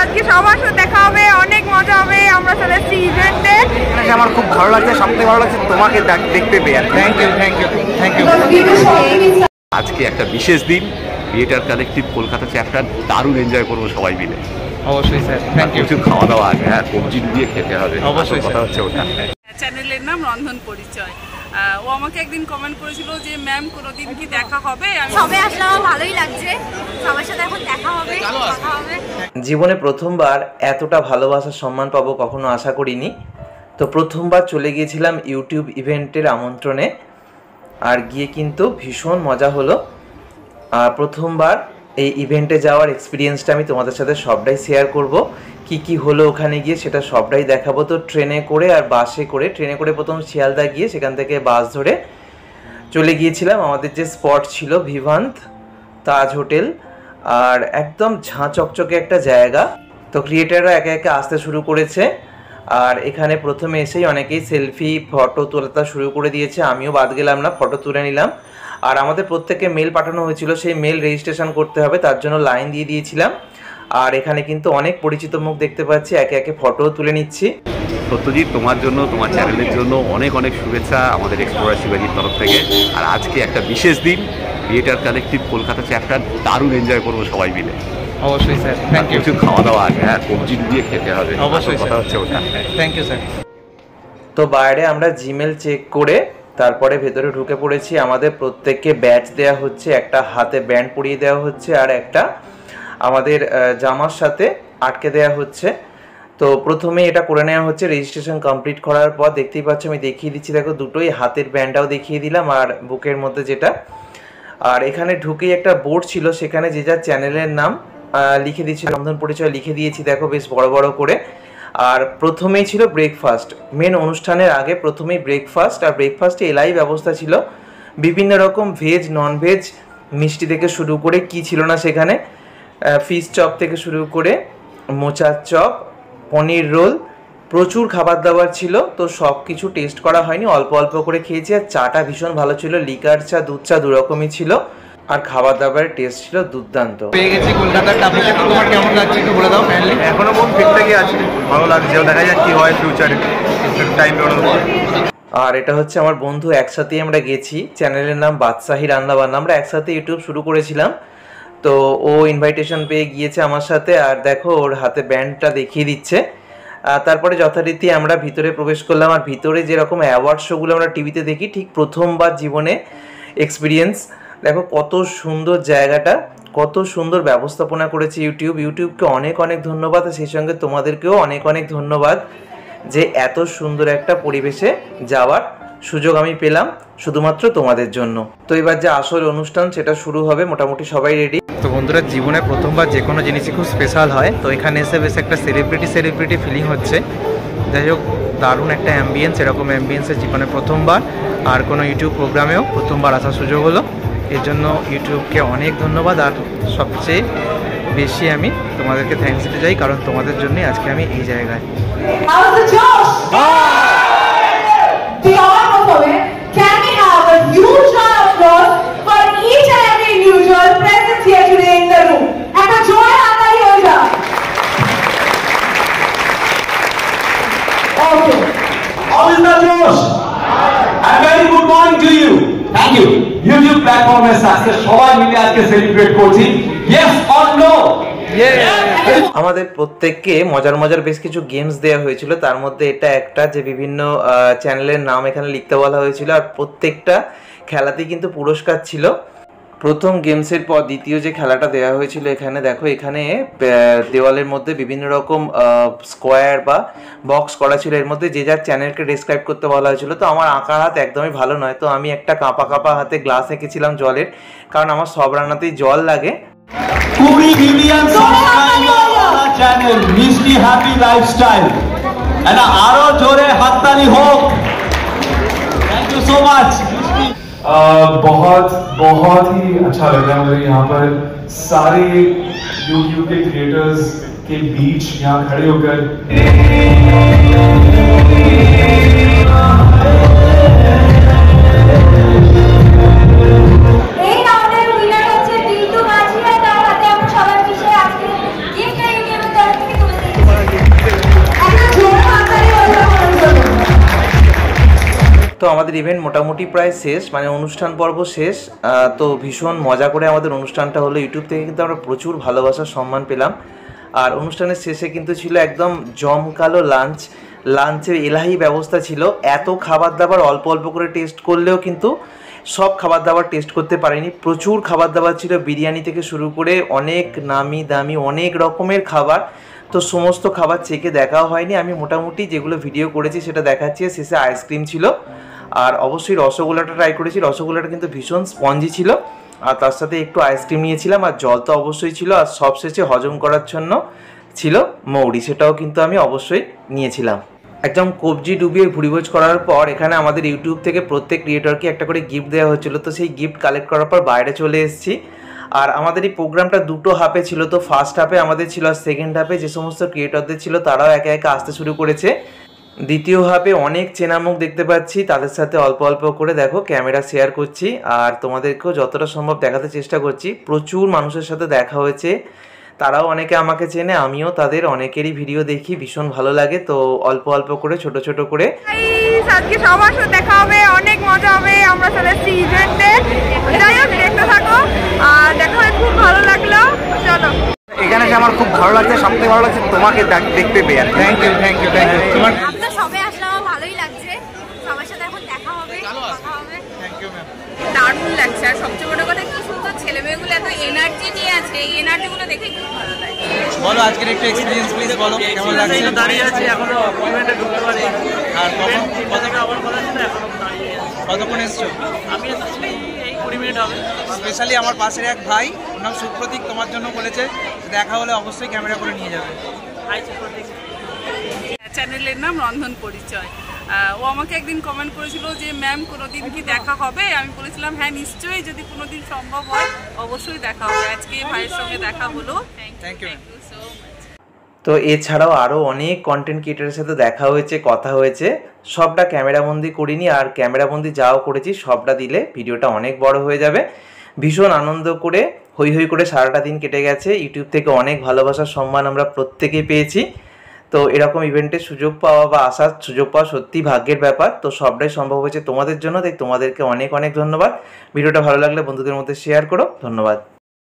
আজকে সবার সাথে দেখা হবে, অনেক মজা হবে। আমরা চলে এসেছি ইভেন্টে, আমার খুব ভালো লাগছে, সবথেকে ভালো লাগছে তোমাকে দেখতে পেয়ে। Thank you thank you thank you. আজকে একটা বিশেষ দিন, ক্রিয়েটার কালেক্টিভ কলকাতা চ্যাপ্টার, দারুণ এনজয় করবো সবাই মিলে। অবশ্যই স্যার, থ্যাংক ইউ। কিছু খাওয়া দাওয়া আছে, হ্যাঁ সবজি দিয়ে খেতে হবে, অবশ্যই কথা হচ্ছে ওটা। চ্যানেলের নাম রন্ধন পরিচয়। ও আমাকে একদিন কমেন্ট করেছিল যে ম্যাম কোনোদিন কি দেখা হবে। সবে আসলাম, ভালোই লাগছে, সবার সাথে এখন দেখা হবে, কথা হবে। জীবনে প্রথমবার এতটা ভালোবাসার সম্মান পাবো কখনো আশা করিনি। তো প্রথমবার চলে গিয়েছিলাম ইউটিউব ইভেন্টের আমন্ত্রণে, আর গিয়ে কিন্তু ভীষণ মজা হলো। প্রথমবার এই ইভেন্টে যাওয়ার এক্সপিরিয়েন্সটা আমি তোমাদের সাথে সবটাই শেয়ার করব। কি হলো ওখানে গিয়ে সেটা সবটাই দেখাবো। তো ট্রেনে করে আর বাসে করে, ট্রেনে করে প্রথম শিয়ালদা গিয়ে সেখান থেকে বাস ধরে চলে গিয়েছিলাম আমাদের যে স্পট ছিল ভিভান্ত তাজ হোটেল, আর একদম ঝাঁ চকচকে একটা জায়গা। তো ক্রিয়েটাররা একে একে আসতে শুরু করেছে, আর এখানে প্রথমে এসেই অনেকেই সেলফি ফটো তোলাটা শুরু করে দিয়েছে। আমিও বাদ গেলাম না, ফটো তুলে নিলাম। আর আমাদের প্রত্যেককে মেল পাঠানো হয়েছিল, সেই মেল রেজিস্ট্রেশন করতে হবে, তার জন্য লাইন দিয়ে দিয়েছিলাম। আর এখানে কিন্তু অনেক পরিচিত মুখ দেখতে পাচ্ছি, একে একে ফটোও তুলে নিচ্ছি। সত্যজিৎ, তোমার জন্য, তোমার চ্যানেলের জন্য অনেক অনেক শুভেচ্ছা আমাদের এক্সপ্লোরার শিবাজির তরফ থেকে। আর আজকে একটা বিশেষ দিন, ক্রিয়েটার কালেক্টিভ কলকাতা চ্যাপ্টার, দারুণ এনজয় করবো সবাই মিলে। অবশ্যই স্যার, থ্যাংক ইউ। কিছু খাওয়া দাওয়া আছে, হ্যাঁ সবজি দিয়ে খেতে হবে, অবশ্যই কথা হচ্ছে ওটা। Thank you sir. তো বাইরে আমরা জিমেল চেক করে তারপরে ভেতরে ঢুকে পড়েছি। আমাদের প্রত্যেককে ব্যাচ দেওয়া হচ্ছে, একটা হাতে ব্যান্ড পরিয়ে দেওয়া হচ্ছে, আর একটা আমাদের জামার সাথে আটকে দেওয়া হচ্ছে। তো প্রথমে এটা করে নেওয়া হচ্ছে। রেজিস্ট্রেশন কমপ্লিট করার পর দেখতেই পাচ্ছ আমি দেখিয়ে দিচ্ছি, দেখো দুটোই হাতের ব্যান্ডটাও দেখিয়ে দিলাম, আর বুকের মধ্যে যেটা। আর এখানে ঢুকেই একটা বোর্ড ছিল, সেখানে যে যার চ্যানেলের নাম লিখে দিয়েছি, রন্ধন পরিচয় লিখে দিয়েছি, দেখো বেশ বড় বড় করে। আর প্রথমেই ছিল ব্রেকফাস্ট, মেন অনুষ্ঠানের আগে প্রথমেই ব্রেকফাস্ট। আর ব্রেকফাস্টে এলাই ব্যবস্থা ছিল, বিভিন্ন রকম ভেজ নন ভেজ মিষ্টি থেকে শুরু করে কি ছিল না সেখানে, ফিশ চপ থেকে শুরু করে মোচার চপ, পনির রোল, প্রচুর খাবার দাবার ছিল। তো সব কিছু টেস্ট করা হয়নি, অল্প অল্প করে খেয়েছি। আর চাটা ভীষণ ভালো ছিল, লিকার চা দুধ চা দুরকমই ছিল, আর খাবার দাবারের টেস্ট ছিল দুর্দান্ত। পেয়ে গেছি কলকাতার টাপুকে, তোমার কেমন লাগছে একটু বলে দাও। ফ্যামিলি এখনো মন ঠিকঠাকই আছে, ভালো লাগছে, দেখা যাক কি হয় ফিউচারে, টাইম বেরোনো। আর এটা হচ্ছে আমার বন্ধু, একসাথেই আমরা গেছি। চ্যানেলের নাম বাদশাহী রান্নাবান্না, আমরা একসাথে ইউটিউব শুরু করেছিলাম। তো ও ইনভাইটেশন পেয়ে গিয়েছে আমার সাথে, আর দেখো ওর হাতে ব্যান্ডটা দেখিয়ে দিচ্ছে। তারপরে যথারীতি আমরা ভিতরে প্রবেশ করলাম। আর ভিতরে যেরকম অ্যাওয়ার্ড শোগুলো আমরা টিভিতে দেখি, ঠিক প্রথমবার জীবনে এক্সপিরিয়েন্স। দেখো কত সুন্দর জায়গাটা, কত সুন্দর ব্যবস্থাপনা করেছে ইউটিউবকে অনেক অনেক ধন্যবাদ। সেই সঙ্গে তোমাদেরকেও অনেক অনেক ধন্যবাদ যে এত সুন্দর একটা পরিবেশে যাওয়ার সুযোগ আমি পেলাম শুধুমাত্র তোমাদের জন্য। তো এবার যে আসল অনুষ্ঠান সেটা শুরু হবে, মোটামুটি সবাই রেডি। তো বন্ধুরা, জীবনে প্রথমবার যে কোনো জিনিসই খুব স্পেশাল হয়। তো এখানে এসে বেশ একটা সেলিব্রিটি ফিলিং হচ্ছে। যাই হোক, দারুণ একটা অ্যাম্বিয়েন্স, এরকম অ্যাম্বিয়েন্সে জীবনে প্রথমবার, আর কোনো ইউটিউব প্রোগ্রামেও প্রথমবার আসার সুযোগ হলো। এর জন্য ইউটিউবকে অনেক ধন্যবাদ। আর সবচেয়ে বেশি আমি তোমাদেরকে থ্যাঙ্কস দিতে চাই, কারণ তোমাদের জন্যই আজকে আমি এই জায়গায়। Can we have a huge round of applause for each and every individual present here today in the room? একটা জোরে হাততালি হয়ে যাক। Okay. Amita Josh, and very good morning to you. Thank you. YouTube platform এ আজকে সবাই মিলে আজকে celebrate করছি। Yes or no? আমাদের প্রত্যেককে মজার মজার বেশ কিছু গেমস দেওয়া হয়েছিল, তার মধ্যে এটা একটা যে বিভিন্ন চ্যানেলের নাম এখানে লিখতে বলা হয়েছিল। আর প্রত্যেকটা খেলাতেই কিন্তু পুরস্কার ছিল। প্রথম গেমসের পর দ্বিতীয় যে খেলাটা দেওয়া হয়েছিল, এখানে দেখো, এখানে দেওয়ালের মধ্যে বিভিন্ন রকম স্কোয়ার বা বক্স করা ছিল, এর মধ্যে যে যার চ্যানেলকে ডেসক্রাইব করতে বলা হয়েছিল। তো আমার আঁকার হাত একদমই ভালো নয়, তো আমি একটা কাঁপা হাতে গ্লাস এঁকেছিলাম জলের, কারণ আমার সব রান্নাতেই জল লাগে। কুবি million subscriber channel Mishti happy lifestyle, and আরো জোরে হাততালি হোক। Thank you so much. बहुत ही अच्छा लग रहा है मुझे यहाँ पर सारे YouTube के क्रिएटर्स के बीच यहाँ खड़े होकर। এই তো আমাদের ইভেন্ট মোটামুটি প্রায় শেষ, মানে অনুষ্ঠান পর্ব শেষ। তো ভীষণ মজা করে আমাদের অনুষ্ঠানটা হলো। ইউটিউব থেকে কিন্তু আমরা প্রচুর ভালোবাসার সম্মান পেলাম। আর অনুষ্ঠানের শেষে কিন্তু ছিল একদম জমকালো লাঞ্চের এলাহি ব্যবস্থা ছিল। এত খাবার দাবার অল্প অল্প করে টেস্ট করলেও কিন্তু সব খাবার দাবার টেস্ট করতে পারিনি। প্রচুর খাবার দাবার ছিল, বিরিয়ানি থেকে শুরু করে অনেক নামি দামি অনেক রকমের খাবার। তো সমস্ত খাবার চেখে দেখাও হয়নি, আমি মোটামুটি যেগুলো ভিডিও করেছি সেটা দেখাচ্ছি। শেষে আইসক্রিম ছিল, আর অবশ্যই রসগোল্লাটা ট্রাই করেছি। রসগোল্লাটা কিন্তু ভীষণ স্পঞ্জি ছিল, আর তার সাথে একটু আইসক্রিম নিয়েছিলাম, আর জল তো অবশ্যই ছিল। আর সবশেষে হজম করার জন্য ছিল মৌরি, সেটাও কিন্তু আমি অবশ্যই নিয়েছিলাম। একদম কবজি ডুবিয়ে ভুড়িভোজ করার পর এখানে আমাদের ইউটিউব থেকে প্রত্যেক ক্রিয়েটরকে একটা করে গিফট দেওয়া হচ্ছিলো। তো সেই গিফট কালেক্ট করার পর বাইরে চলে এসেছি। আর আমাদের এই প্রোগ্রামটা দুটো হাফে ছিল। তো ফার্স্ট হাফে আমাদের ছিল, আর সেকেন্ড হাফে যে সমস্ত ক্রিয়েটরদের ছিল তারাও একে একে আসতে শুরু করেছে। দ্বিতীয় হাফে অনেক চেনা মুখ দেখতে পাচ্ছি, তাদের সাথে অল্প অল্প করে দেখো ক্যামেরা শেয়ার করছি, আর তোমাদেরকেও যতটা সম্ভব দেখাতে চেষ্টা করছি। প্রচুর মানুষের সাথে দেখা হয়েছে, তারাও অনেকে আমাকে চেনে, আমিও তাদের অনেকেরই ভিডিও দেখি, ভীষণ ভালো লাগে। তো অল্প অল্প করে ছোট ছোট করে আজকে সবার সাথে দেখা হবে, অনেক মজা হবে। আমরা চলে এসেছি ইভেন্টে, যাই হোক দেখতে থাকো, আর দেখা হয় খুব ভালো লাগলো। চলো, এখানে এসে আমার খুব ভালো লাগছে, সবথেকে ভালো লাগছে তোমাকে দেখতে পেয়ে। Thank you. তোমার আমরা সবে আসলাম, ভালোই লাগছে। সবার সাথে এখন দেখা হবে, কথা হবে। দারুণ লাগছে। আর সবচেয়ে বড় কথা, কি সুন্দর ছেলে মেয়েগুলো এত এনার্জি নিয়ে আছে, এই এনার্জিগুলো দেখে খুব ভালো লাগে। বলো আজকের একটু এক্সপেরিয়েন্স প্লিজ বলো, কেমন লাগছে? দাঁড়িয়ে আছি এখনো ইভেন্টে ঢুকতে পারি। আর কতটা আমার কথা ছিল, এখনো দাঁড়িয়ে আছি। কতক্ষণ এসছো? আমি এসেছি এই 20 মিনিট হবে। স্পেশালি আমার পাশের এক ভাই, ওর নাম সুপ্রতীক, তোমার জন্য বলেছে দেখা হলে অবশ্যই ক্যামেরা করে নিয়ে যাবে। হাই সুপ্রতীক। চ্যানেলের নাম রন্ধন পরিচয়। ও আমাকে একদিন কমেন্ট করেছিল যে ম্যাম কোনোদিন কি দেখা হবে। আমি বলেছিলাম হ্যাঁ নিশ্চয়ই, যদি কোনোদিন সম্ভব হয় অবশ্যই দেখা হবে। আজকে ভাইয়ের সঙ্গে দেখা হলো। Thank you so much. তো এছাড়াও আরও অনেক কন্টেন্ট ক্রিয়েটারের সাথে দেখা হয়েছে, কথা হয়েছে। সবটা ক্যামেরাবন্দি করিনি, আর ক্যামেরাবন্দি যাও করেছি সবটা দিলে ভিডিওটা অনেক বড় হয়ে যাবে। ভীষণ আনন্দ করে হই হই করে সারাটা দিন কেটে গেছে। ইউটিউব থেকে অনেক ভালোবাসার সম্মান আমরা প্রত্যেকেই পেয়েছি। তো এরকম ইভেন্টের সুযোগ পাওয়া বা আসার সুযোগ পাওয়া সত্যি ভাগ্যের ব্যাপার। তো সবটাই সম্ভব হয়েছে তোমাদের জন্য, তাই তোমাদেরকে অনেক অনেক ধন্যবাদ। ভিডিওটা ভালো লাগলে বন্ধুদের মধ্যে শেয়ার করো। ধন্যবাদ।